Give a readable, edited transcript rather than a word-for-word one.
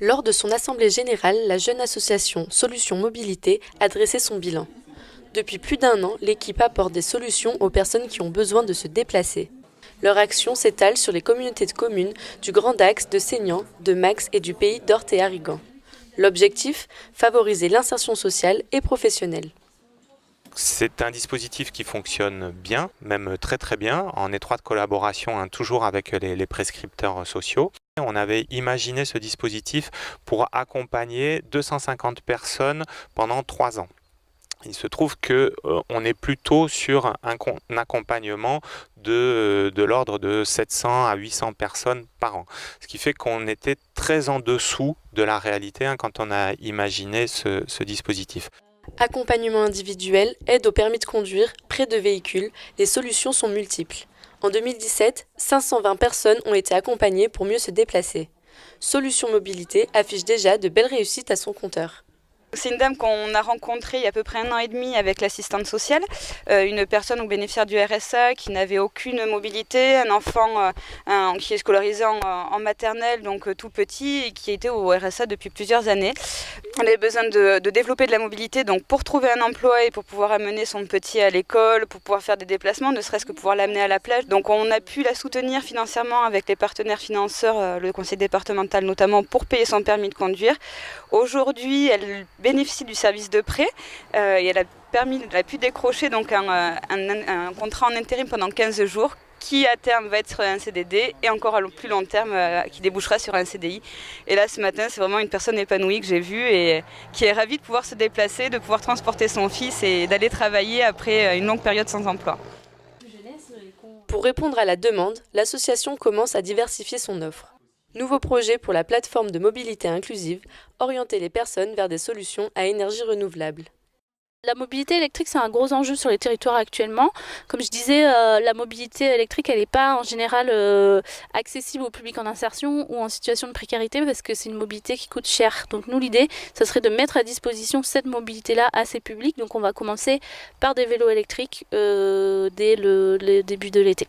Lors de son assemblée générale, la jeune association Solutions Mobilité a dressé son bilan. Depuis plus d'1 an, l'équipe apporte des solutions aux personnes qui ont besoin de se déplacer. Leur action s'étale sur les communautés de communes du Grand Dax, de Seignan, de Max et du pays d'Orthe-et-Arrigan. L'objectif, favoriser l'insertion sociale et professionnelle. C'est un dispositif qui fonctionne bien, même très très bien, en étroite collaboration toujours avec les prescripteurs sociaux. On avait imaginé ce dispositif pour accompagner 250 personnes pendant 3 ans. Il se trouve qu'on est plutôt sur un accompagnement de l'ordre de 700 à 800 personnes par an. Ce qui fait qu'on était très en dessous de la réalité quand on a imaginé ce dispositif. Accompagnement individuel, aide au permis de conduire, prêt de véhicules, les solutions sont multiples. En 2017, 520 personnes ont été accompagnées pour mieux se déplacer. Solutions Mobilité affiche déjà de belles réussites à son compteur. C'est une dame qu'on a rencontrée il y a à peu près 1 an et demi avec l'assistante sociale, une personne ou bénéficiaire du RSA qui n'avait aucune mobilité, un enfant qui est scolarisé en maternelle, donc tout petit, et qui était au RSA depuis plusieurs années. Elle avait besoin de développer de la mobilité, donc pour trouver un emploi et pour pouvoir amener son petit à l'école, pour pouvoir faire des déplacements, ne serait-ce que pouvoir l'amener à la plage. Donc on a pu la soutenir financièrement avec les partenaires financeurs, le conseil départemental notamment, pour payer son permis de conduire. Aujourd'hui, elle bénéficie du service de prêt et elle a pu décrocher donc un contrat en intérim pendant 15 jours qui à terme va être un CDD et encore à plus long terme qui débouchera sur un CDI. Et là ce matin c'est vraiment une personne épanouie que j'ai vue et qui est ravie de pouvoir se déplacer, de pouvoir transporter son fils et d'aller travailler après une longue période sans emploi. Pour répondre à la demande, l'association commence à diversifier son offre. Nouveau projet pour la plateforme de mobilité inclusive, orienter les personnes vers des solutions à énergie renouvelable. La mobilité électrique, c'est un gros enjeu sur les territoires actuellement. Comme je disais, la mobilité électrique, elle n'est pas en général accessible au public en insertion ou en situation de précarité parce que c'est une mobilité qui coûte cher. Donc nous, l'idée, ça serait de mettre à disposition cette mobilité-là à ces publics. Donc on va commencer par des vélos électriques dès le début de l'été.